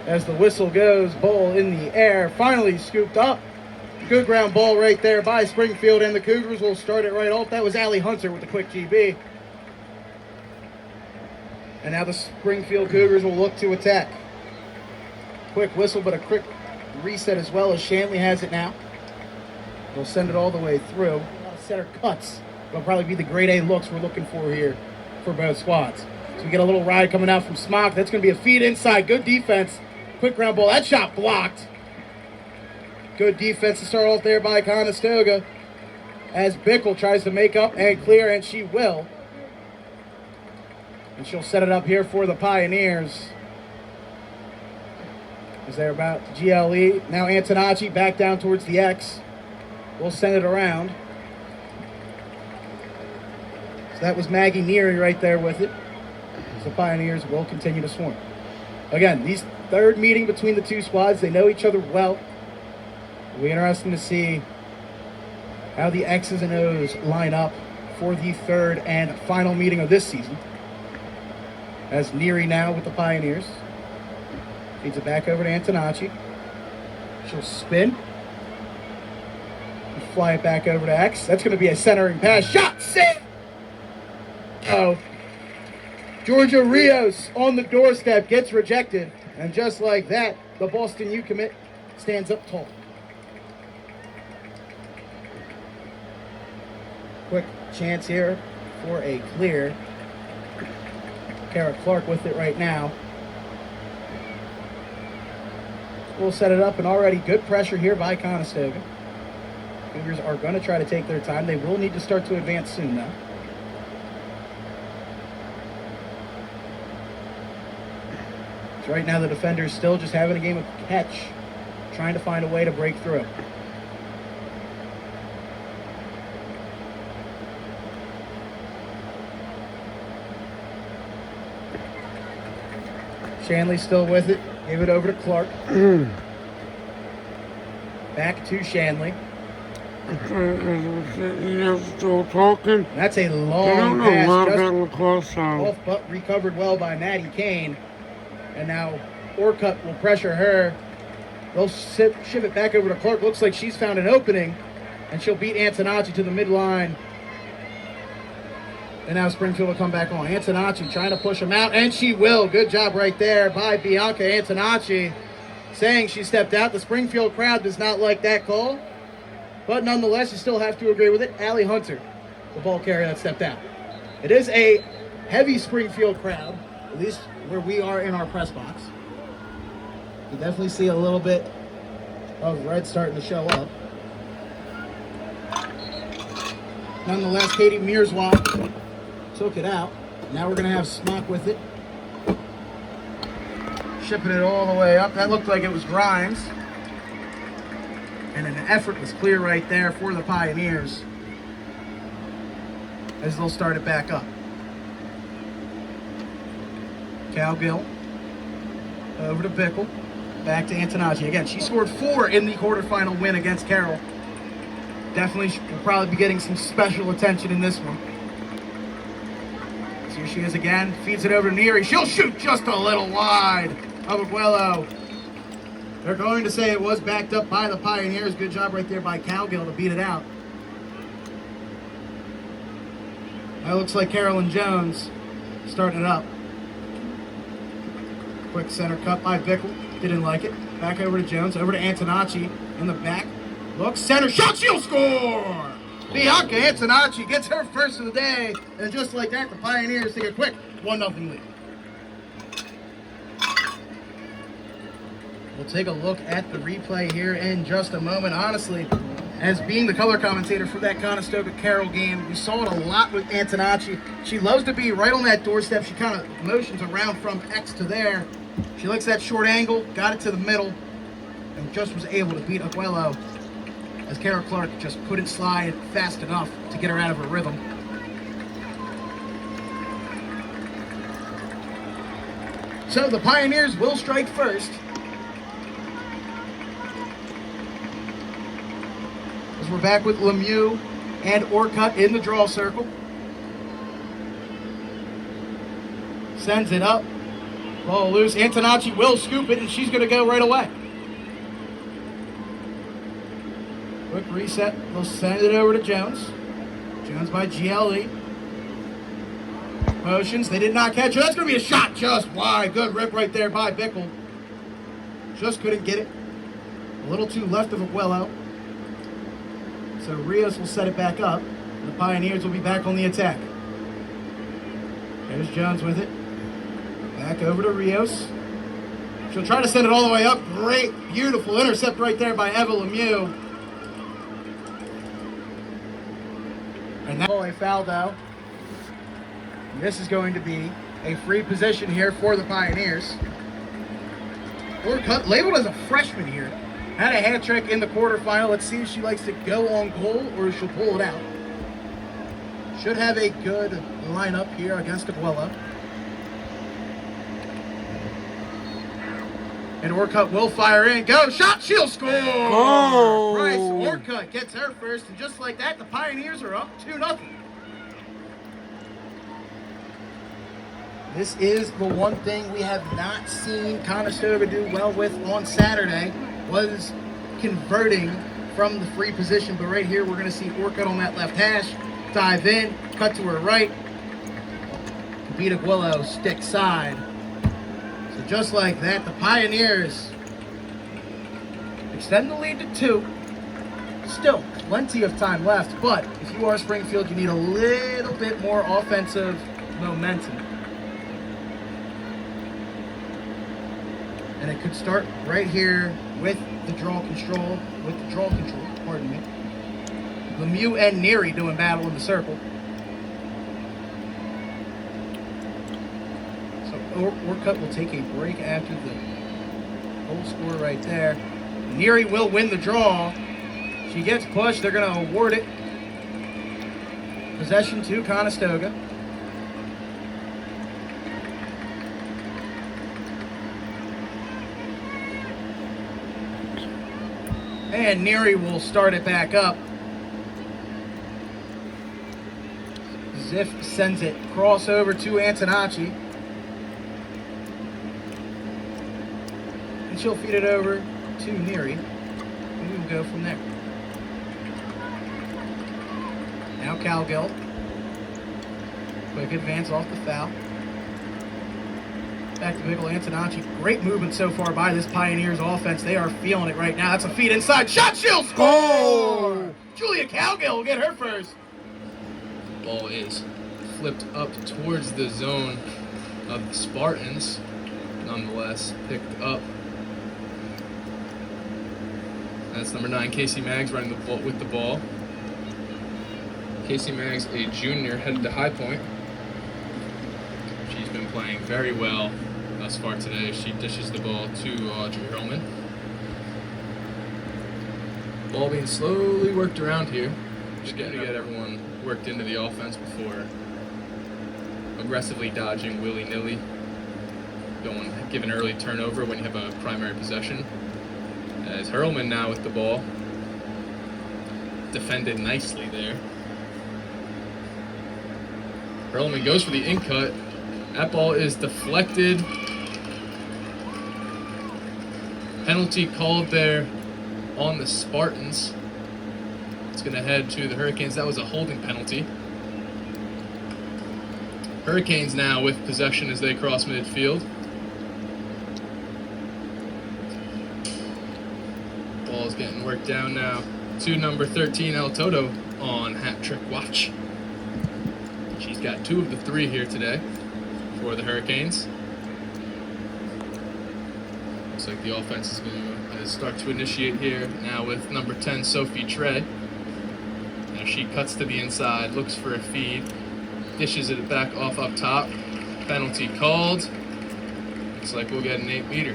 As the whistle goes, ball in the air, finally scooped up. Good ground ball right there by Springfield, and the Cougars will start it right off. That was Allie Hunter with the quick GB. And now the Springfield Cougars will look to attack. Quick whistle, but a quick reset as well, as Shanley has it now. They'll send it all the way through. A lot of center cuts. It'll probably be the grade A looks we're looking for here for both squads. So we get a little ride coming out from Smock. That's going to be a feed inside. Good defense. Quick ground ball. That shot blocked. Good defense to start off there by Conestoga, as Bickle tries to make up and clear, and she will. And she'll set it up here for the Pioneers, as they're about GLE. Now Antonacci back down towards the X. We'll send it around. So that was Maggie Neary right there with it. So the Pioneers will continue to swarm. Again, these third meeting between the two squads, they know each other well. It'll be interesting to see how the X's and O's line up for the third and final meeting of this season. As Neary now with the Pioneers. Feeds it back over to Antonacci. She'll spin. And fly it back over to X. That's going to be a centering pass. Shot! Save! Oh. Georgia Rios on the doorstep gets rejected. And just like that, the Boston U commit stands up tall. Quick chance here for a clear. Kara Clark with it right now. We'll set it up, and already good pressure here by Conestoga. Cougars are going to try to take their time. They will need to start to advance soon, though. So right now the defender's still just having a game of catch, trying to find a way to break through. Shanley still with it. Give it over to Clark. Back to Shanley. Still talking. That's a long pass. Just off, but recovered well by Maddie Kane. And now Orcutt will pressure her. They'll shift it back over to Clark. Looks like she's found an opening, and she'll beat Antonacci to the midline. And now Springfield will come back on. Antonacci trying to push him out, and she will. Good job right there by Bianca Antonacci, saying she stepped out. The Springfield crowd does not like that call, but nonetheless, you still have to agree with it. Allie Hunter, the ball carrier that stepped out. It is a heavy Springfield crowd, at least where we are in our press box. You definitely see a little bit of red starting to show up. Nonetheless, Katie Mearswap took it out. Now we're going to have Smock with it. Shipping it all the way up. That looked like it was Grimes. And an effort was clear right there for the Pioneers, as they'll start it back up. Cowgill over to Bickle. Back to Antonacci. Again, she scored 4 in the quarterfinal win against Carroll. Definitely will probably be getting some special attention in this one. So here she is again. Feeds it over to Neary. She'll shoot just a little wide of Aguelo. They're going to say it was backed up by the Pioneers. Good job right there by Cowgill to beat it out. That looks like Carolyn Jones starting it up. Quick center cut by Bickle. Didn't like it. Back over to Jones. Over to Antonacci in the back. Look, center shot. She'll score! Bianca Antonacci gets her first of the day. And just like that, the Pioneers take a quick 1-0 lead. We'll take a look at the replay here in just a moment. Honestly, as being the color commentator for that Conestoga-Carroll game, we saw it a lot with Antonacci. She loves to be right on that doorstep. She kind of motions around from X to there. She likes that short angle, got it to the middle, and just was able to beat Aguelo, as Kara Clark just couldn't slide fast enough to get her out of her rhythm. So the Pioneers will strike first. As we're back with Lemieux and Orcutt in the draw circle. Sends it up. Ball loose. Antonacci will scoop it, and she's going to go right away. Quick reset. They'll send it over to Jones. Jones by GLE. Motions. They did not catch her. That's going to be a shot just wide. Good rip right there by Bickle. Just couldn't get it. A little too left of Aguelo. So Rios will set it back up. The Pioneers will be back on the attack. There's Jones with it. Back over to Rios. She'll try to send it all the way up. Great, beautiful intercept right there by Eva Lemieux. And now a foul though. And this is going to be a free position here for the Pioneers. Orcutt, labeled as a freshman here, had a hat trick in the quarterfinal. Let's see if she likes to go on goal or she'll pull it out. Should have a good lineup here against Aguelo. And Orcutt will fire in. Go! Shot! She'll score! Oh. Bryce Orcutt gets her first. And just like that, the Pioneers are up 2-0. This is the one thing we have not seen Conestoga do well with on Saturday, was converting from the free position. But right here, we're going to see Orcutt on that left hash. Dive in, cut to her right. Beat Aguelo, stick side. So just like that, the Pioneers extend the lead to 2. Still plenty of time left, but if you are Springfield, you need a little bit more offensive momentum. And it could start right here with the draw control, pardon me. Lemieux and Neary doing battle in the circle. So Orcutt will take a break after the goal score right there. Neary will win the draw. She gets pushed. They're going to award it. Possession to Conestoga. And Neary will start it back up. Ziff sends it crossover to Antonacci. And she'll feed it over to Neary. And we will go from there. Now Calgill. Quick advance off the foul. Back to Bickle. Antonacci. Great movement so far by this Pioneers offense. They are feeling it right now. That's a feed inside. Shot, she'll score! Oh. Julia Calgill will get her first. Ball is flipped up towards the zone of the Spartans. Nonetheless, picked up. That's number 9, Casey Maggs, running the ball with the ball. Casey Maggs, a junior, headed to High Point. She's been playing very well thus far today. She dishes the ball to Audrey Hurlman. Ball being slowly worked around here. Just getting to get everyone worked into the offense before aggressively dodging willy-nilly. Give an early turnover when you have a primary possession. As Hurlman now with the ball. Defended nicely there. Hurlman goes for the in-cut. That ball is deflected. Penalty called there on the Spartans. It's going to head to the Hurricanes. That was a holding penalty. Hurricanes now with possession as they cross midfield. Ball's getting worked down now to number 13, El Toto, on hat trick watch. She's got 2 of the 3 here today for the Hurricanes. Looks like the offense is going to start to initiate here now with number 10, Sophie Trey. Now she cuts to the inside, looks for a feed, dishes it back off up top. Penalty called. Looks like we'll get an 8-meter.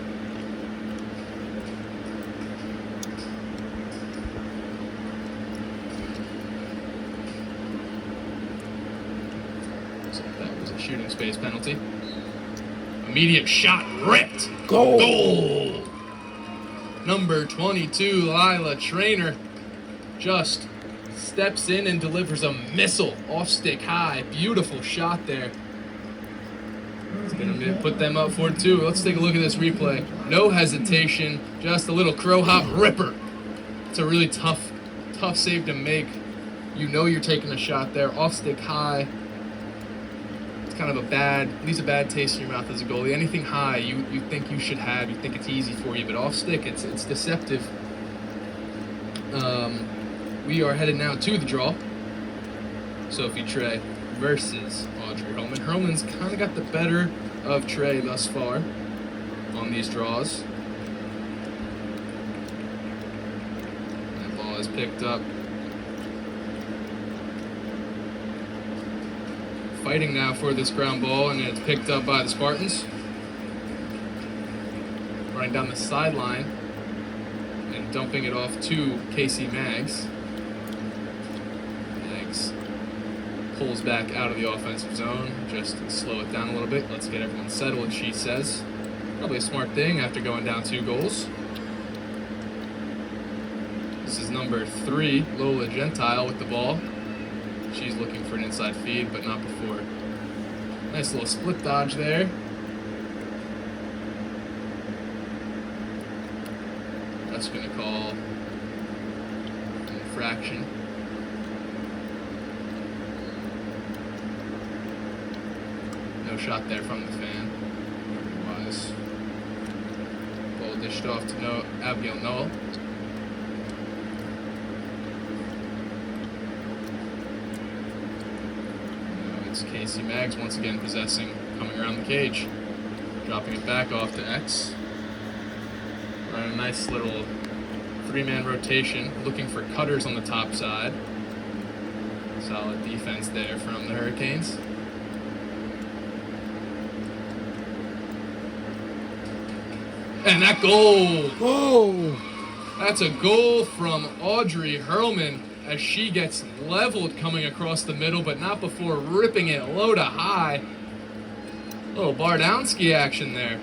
So that was a shooting space penalty. Immediate shot ripped. Goal. Number 22, Lila Trainer, just steps in and delivers a missile off stick high. Beautiful shot there. It's going to put them up 4-2. Let's take a look at this replay. No hesitation, just a little crow hop ripper. It's a really tough save to make. You know you're taking a shot there, off stick high. It's kind of leaves a bad taste in your mouth as a goalie. Anything high, you think you should have, you think it's easy for you, but off stick, it's deceptive. We are headed now to the draw. Sophie Trey versus Audrey Hellman. Hellman's kind of got the better of Trey thus far on these draws. That ball is picked up. Fighting now for this ground ball, and it's picked up by the Spartans. Running down the sideline and dumping it off to Casey Maggs. Maggs pulls back out of the offensive zone, just to slow it down a little bit. Let's get everyone settled, she says. Probably a smart thing after going down 2 goals. This is number 3, Lola Gentile with the ball. She's looking for an inside feed, but not before. Nice little split dodge there. That's going to call an infraction. No shot there from the fan. Otherwise, ball dished off to Abigail Noel. It's Casey Maggs once again possessing, coming around the cage, dropping it back off to X. Running a nice little 3-man rotation, looking for cutters on the top side. Solid defense there from the Hurricanes. And that goal! Oh! That's a goal from Audrey Hurlman as she gets leveled coming across the middle, but not before ripping it low to high. Little Bardowski action there.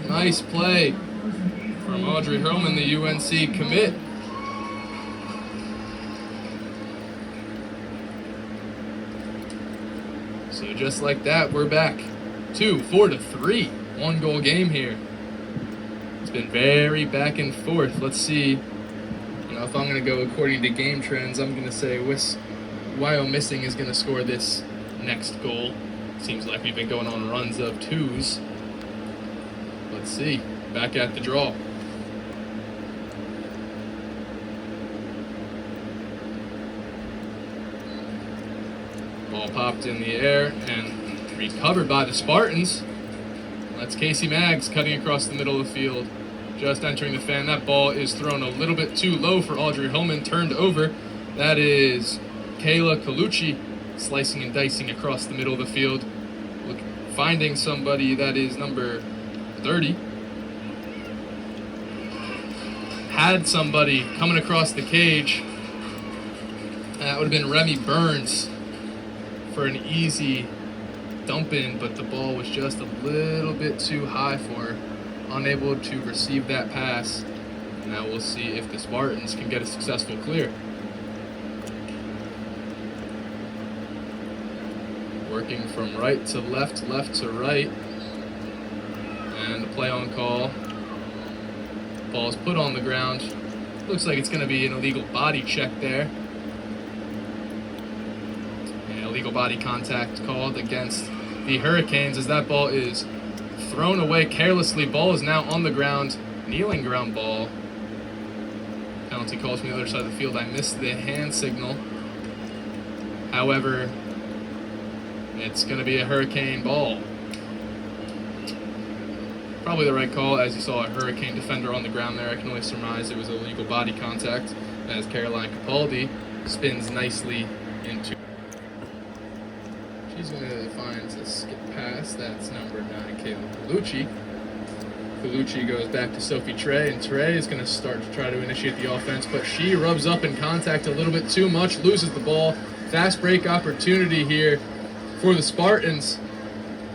Nice play from Audrey Hurlman, the UNC commit. So just like that, we're back. 4-3. 1-goal game here. It's been very back and forth. Let's see. If I'm going to go according to game trends, I'm going to say Wyomissing is going to score this next goal. Seems like we've been going on runs of 2s. Let's see. Back at the draw. Ball popped in the air and recovered by the Spartans. That's Casey Maggs cutting across the middle of the field. Just entering the fan. That ball is thrown a little bit too low for Audrey Hellman. Turned over. That is Kayla Colucci slicing and dicing across the middle of the field. Finding somebody that is number 30. Had somebody coming across the cage. That would have been Remy Burns for an easy dump in, but the ball was just a little bit too high for her. Unable to receive that pass. Now we'll see if the Spartans can get a successful clear. Working from right to left, left to right. And the play on call. Ball is put on the ground. Looks like it's going to be an illegal body check there. And illegal body contact called against the Hurricanes as that ball is thrown away carelessly. Ball is now on the ground. Kneeling ground ball. Penalty calls from the other side of the field. I missed the hand signal. However, it's going to be a Hurricane ball. Probably the right call, as you saw a Hurricane defender on the ground there. I can only surmise it was illegal body contact as Caroline Capaldi spins nicely into. She's going to find a skip pass. That's number 9, Kayla Colucci. Colucci goes back to Sophie Trey, and Trey is going to start to try to initiate the offense, but she rubs up in contact a little bit too much, loses the ball. Fast break opportunity here for the Spartans.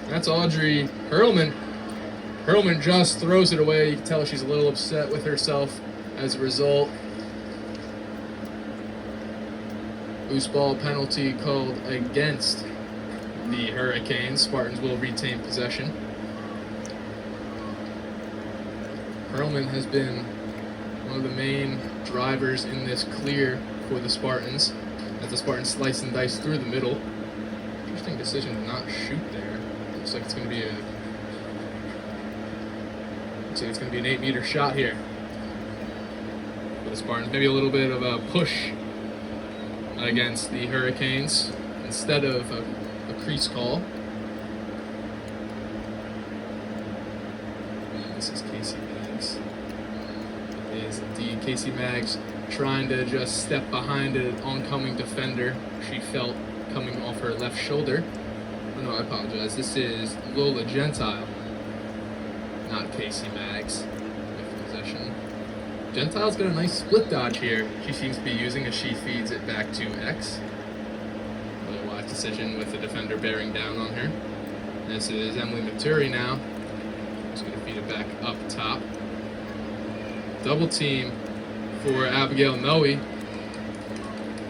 That's Audrey Hurlman. Hurlman just throws it away. You can tell she's a little upset with herself as a result. Loose ball penalty called against the Hurricanes. Spartans will retain possession. Hurlman has been one of the main drivers in this clear for the Spartans, as the Spartans slice and dice through the middle. Interesting decision to not shoot there. Looks like it's going to be an 8-meter shot here for the Spartans. Maybe a little bit of a push against the Hurricanes instead of a crease call. This is Casey Maggs. It is indeed Casey Maggs trying to just step behind an oncoming defender she felt coming off her left shoulder. Oh no, I apologize. This is Lola Gentile, not Casey Maggs with possession. Gentile's got a nice split dodge here she seems to be using as she feeds it back to X. Really wise decision with the defender bearing down on her. This is Emily Maturi now. She's going to feed it back up top. Double team for Abigail Noe.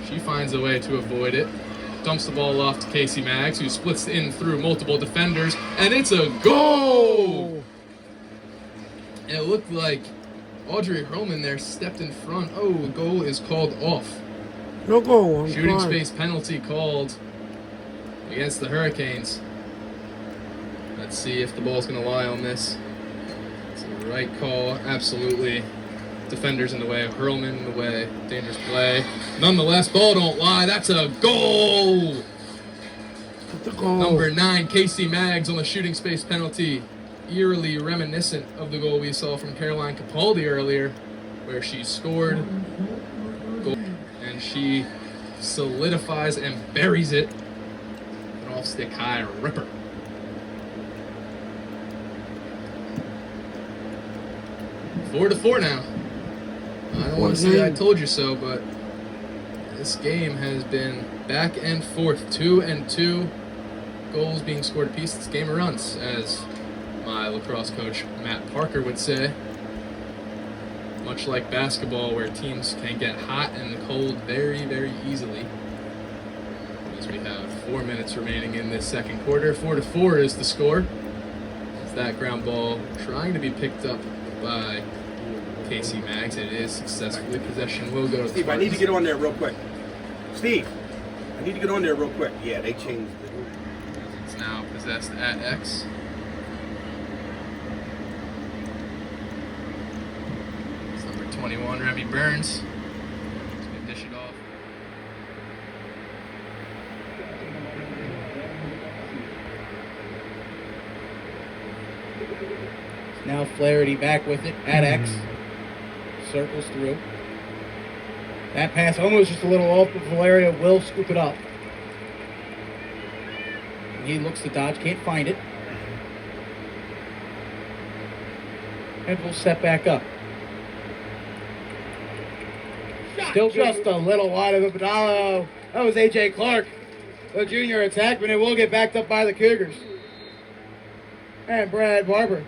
She finds a way to avoid it. Dumps the ball off to Casey Maggs, who splits in through multiple defenders, and it's a goal! And it looked like Audrey Hurlman there stepped in front. Oh, the goal is called off. No goal. Shooting space penalty called against the Hurricanes. Let's see if the ball's going to lie on this. It's the right call, absolutely. Defenders in the way, Hurlman in the way, dangerous play. Nonetheless, ball don't lie. That's a goal! Number 9, Casey Maggs on the shooting space penalty. Eerily reminiscent of the goal we saw from Caroline Capaldi earlier, where she scored goal, and she solidifies and buries it. An off-stick high ripper. Four to 4 now. I don't want to say I told you so, but this game has been back and forth. 2-2 goals being scored apiece. It's game of runs, as my lacrosse coach Matt Parker would say. Much like basketball, where teams can get hot and cold very, very easily. As we have 4 minutes remaining in this second quarter. 4-4 is the score. It's that ground ball trying to be picked up by Casey Maggs. It is successfully. Possession will go to Steve, I need to get on there real quick. Steve, I need to get on there real quick. Yeah, they changed it. It's now possessed at X. It's number 21, Remy Burns. He's going to dish it off. Now Flaherty back with it at X. Circles through. That pass almost just a little off, but Valeria will scoop it up. And he looks to dodge, can't find it. And we'll set back up. Still just a little wide of a Badalo. That was AJ Clark, the junior attackman. It will get backed up by the Cougars. And Brad Barber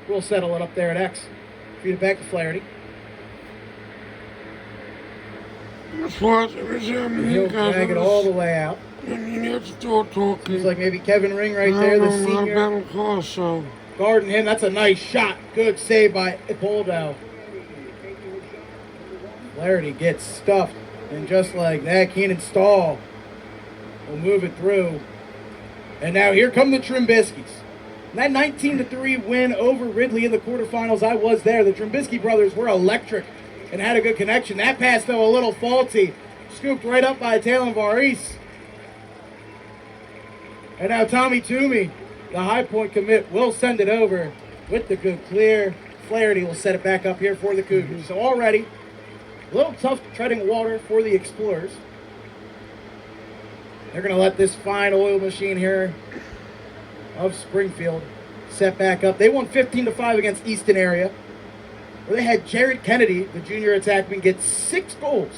will settle it up there at X. Feed it back to Flaherty. He'll drag it all the way out. Looks like maybe Kevin Ring right there, the senior. Guarding him. That's a nice shot. Good save by Ipoldo. Flaherty gets stuffed. And just like that, Keenan Stahl will move it through. And now here come the Trimbiskis. That 19-3 win over Ridley in the quarterfinals, I was there. The Trimbiski brothers were electric and had a good connection. That pass, though, a little faulty. Scooped right up by Talon Varis. And now Tommy Toomey, the high point commit, will send it over with the good clear. Flaherty will set it back up here for the Cougars. So already, a little tough treading water for the Explorers. They're going to let this fine oil machine here of Springfield set back up. They won 15-5 against Easton area, where they had Jared Kennedy, the junior attackman, get 6 goals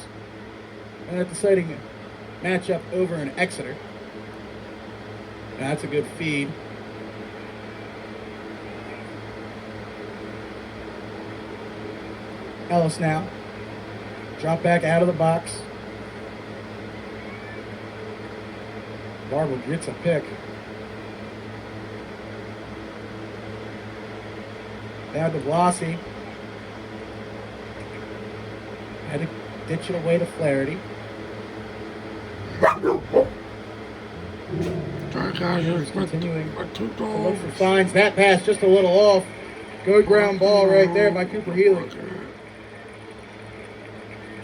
in a deciding matchup over in Exeter. That's a good feed. Ellis now. Drop back out of the box. Barber gets a pick. Now to Blasi. Had to ditch it away to Flaherty. He's Continuing to look for signs. That pass just a little off. Good ground ball right there by Cooper Healy.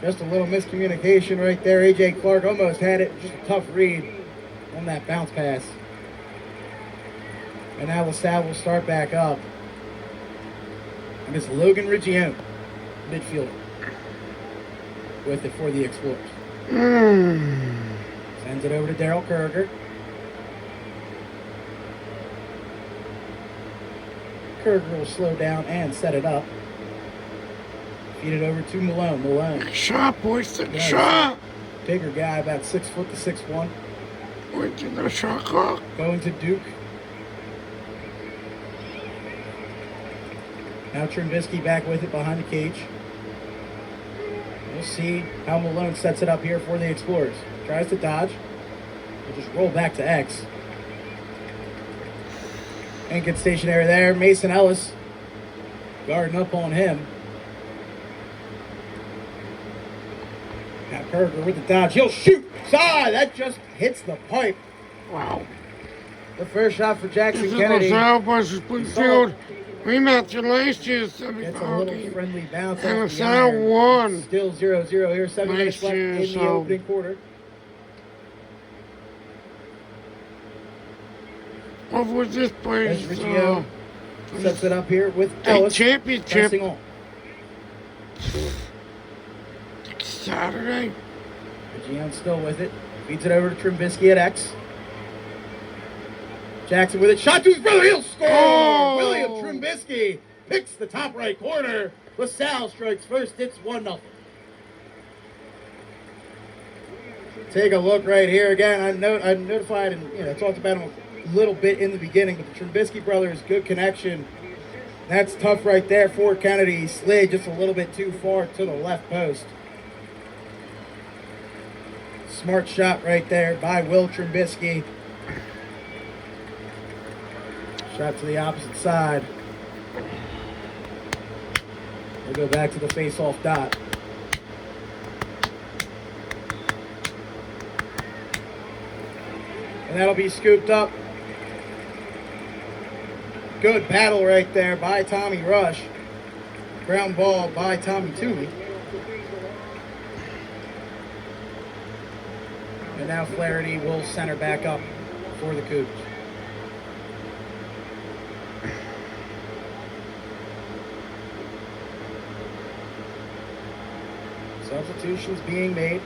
Just a little miscommunication right there. A.J. Clark almost had it. Just a tough read on that bounce pass. And now LaSalle will start back up. And it's Logan Riccione, midfielder, with it for the Explorers. Sends it over to Daryl Kerger. Kerger will slow down and set it up. Feed it over to Malone. Malone. Shot, boys. Shot. Bigger guy, about 6 foot to 6'1". Wait to the shot clock. Going to Duke. Now Trubisky back with it behind the cage. We'll see how Malone sets it up here for the Explorers. Tries to dodge. We'll just roll back to X. And get stationary there. Mason Ellis guarding up on him. Now Kerger with the dodge. He'll shoot. That just hits the pipe. Wow. The first shot for Jackson This Kennedy. is LaSalle versus Springfield. Rematch in last year's Gets a semifinal little game. friendly bounce. And off the LaSalle iron. won. Still 0-0 here. 7 minutes left in the opening quarter. What was this As place? Riccio sets it up here with Ellis. Championship. Pressing on. Saturday. Riccio still with it. Feeds it over to Trubisky at X. Jackson with it. Shot to his brother. He'll score. Oh. William Trubisky picks the top right corner. LaSalle strikes first. It's 1-0. Take a look right here again. I notified and talked about him a little bit in the beginning, but the Trubisky brothers, good connection. That's tough right there for Kennedy. He slid just a little bit too far to the left post. Smart shot right there by Will Trubisky. Shot to the opposite side. We'll go back to the face-off dot. And that'll be scooped up. Good battle right there by Tommy Rush. Ground ball by Tommy Toomey. And now Flaherty will center back up for the Cougs. Substitutions being made.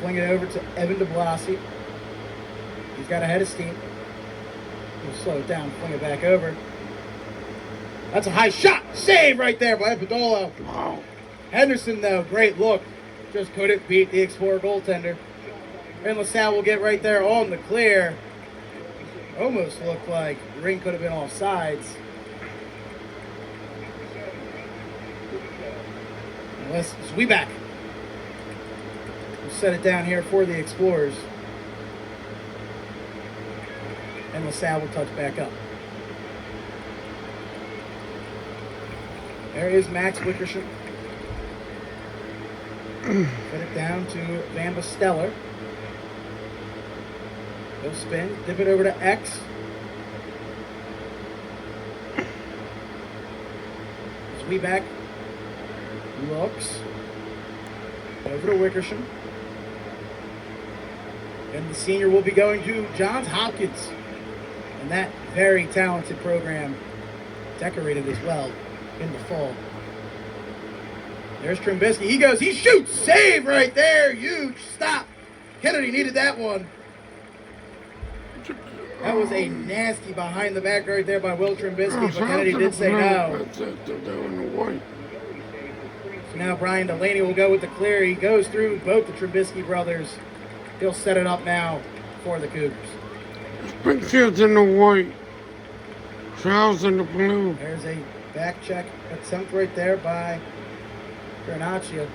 Fling it over to Evan DeBlasi. He's got a head of steam. He'll slow it down, fling it back over. That's a high shot. Save right there by Padolo. Wow. Henderson, though, great look. Just couldn't beat the Explorer goaltender. And LaSalle will get right there on the clear. Almost looked like the ring could have been off sides. Let's back. We'll set it down here for the Explorers. And LaSalle will touch back up. There is Max Wickersham. Put it down to Van Basteller. He'll spin, dip it over to X. Sweetback looks over to Wickersham. And the senior will be going to Johns Hopkins. And that very talented program, decorated as well in the fall. There's Trubisky. He goes, he shoots. Save right there. Huge stop. Kennedy needed that one. That was a nasty behind the back right there by Will Trubisky, but Kennedy did say no. So now Brian Delaney will go with the clear. He goes through both the Trubisky brothers. He'll set it up now for the Cougars. Springfield's in the white. Charles in the blue. There's a back check attempt right there by Granaccia.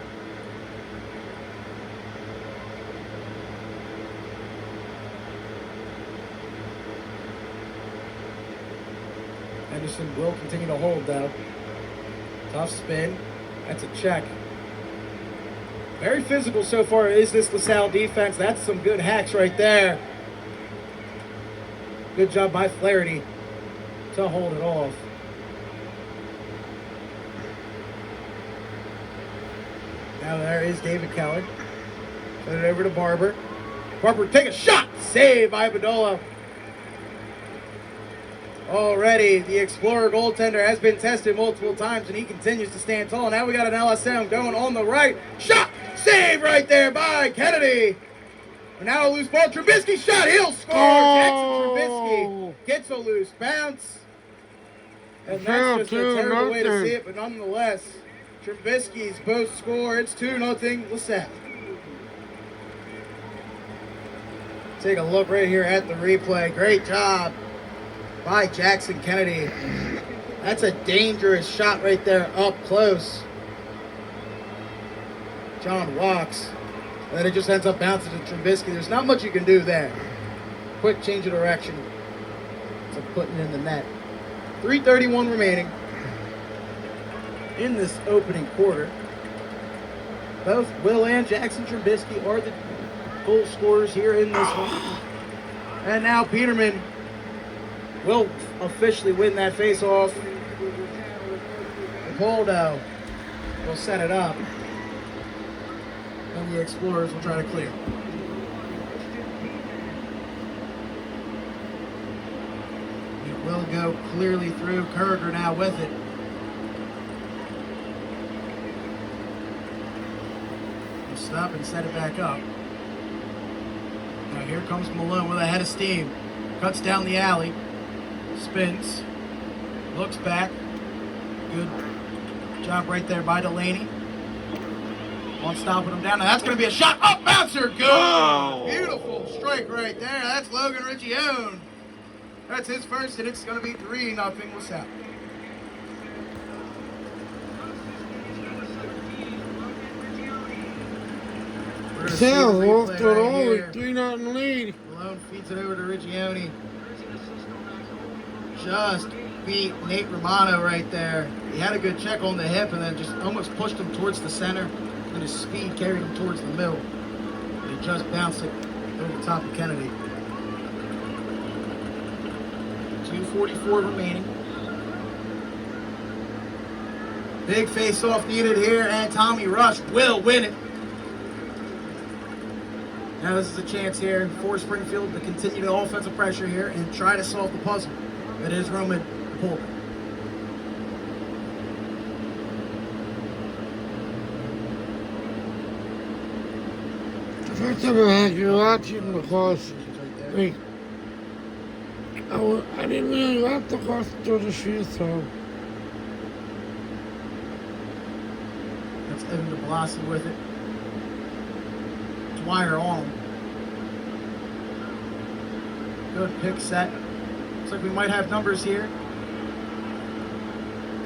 Henderson will continue to hold, though. Tough spin. That's a check. Very physical so far is this LaSalle defense. That's some good hacks right there. Good job by Flaherty to hold it off. Now there is David Keller. Send it over to Barber. Barber, take a shot! Save by Bedolla. Already, the Explorer goaltender has been tested multiple times, and he continues to stand tall. Now we got an LSM going on the right. Shot! Save right there by Kennedy. And now a loose ball. Trubisky shot. He'll score. Jackson Trubisky gets a loose bounce. And that's just a terrible way to see it, but nonetheless, Trubisky's post score. It's 2-0 LaSalle. Take a look right here at the replay. Great job by Jackson Kennedy. That's a dangerous shot right there up close. John walks. And then it just ends up bouncing to Trubisky. There's not much you can do there. Quick change of direction. So putting it in the net. 3:31 remaining in this opening quarter. Both Will and Jackson Trubisky are the goal scorers here in this one. And now Peterman will officially win that face-off. Poldo will set it up. And the Explorers will try to clear. It will go clearly through. Kerger now with it. He'll stop and set it back up. Now here comes Malone with a head of steam. Cuts down the alley. Spins. Looks back. Good job right there by Delaney. On stopping him down. Now that's going to be a shot. Up bouncer. Good. Oh. Beautiful strike right there. That's Logan Riccione. That's his first, and it's going to be 3-0 LaSalle. LaSalle lost it all with 3-0 lead. Malone feeds it over to Riccione. Just beat Nate Romano right there. He had a good check on the hip and then just almost pushed him towards the center. And his speed carried him towards the middle. And he just bounced it over the top of Kennedy. 2:44 remaining. Big face-off needed here, and Tommy Rush will win it. Now this is a chance here for Springfield to continue the offensive pressure here and try to solve the puzzle that is Roman Polk. First time I had you watching lacrosse, I didn't really like the lacrosse through the shoe, so. That's Evan DeBlassi with it. Dwyer on. Good pick set. Looks like we might have numbers here.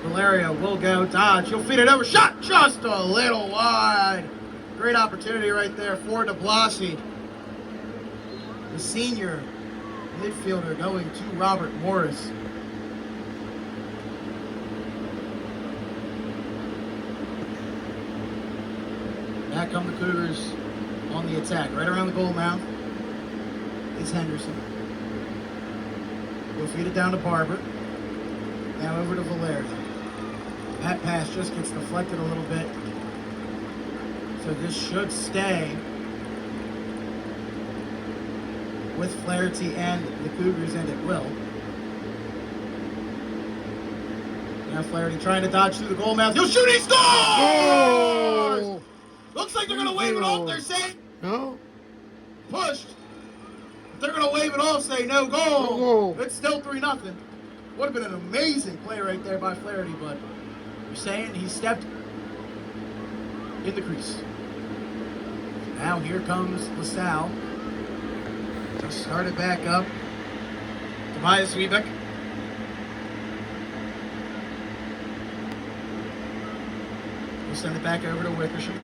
Valerio will go. Dodge. He'll feed it over. Shot just a little wide. Great opportunity right there for DeBlassi. The senior midfielder going to Robert Morris. Back come the Cougars on the attack. Right around the goal mouth is Henderson. We'll feed it down to Barber. Now over to Valerio. That pass just gets deflected a little bit. So this should stay with Flaherty and the Cougars, and it will. Now Flaherty trying to dodge through the goal mouth. He'll shoot, he scores! Oh! Looks like they're going to wave it off. They're saying No? pushed. They're going to wave it off, say no goal. No goal. It's still 3-0. Would have been an amazing play right there by Flaherty, but you're saying he stepped in the crease. Now here comes LaSalle. Just start it back up. Tobias Wiebeck. We'll send it back over to Wickersham.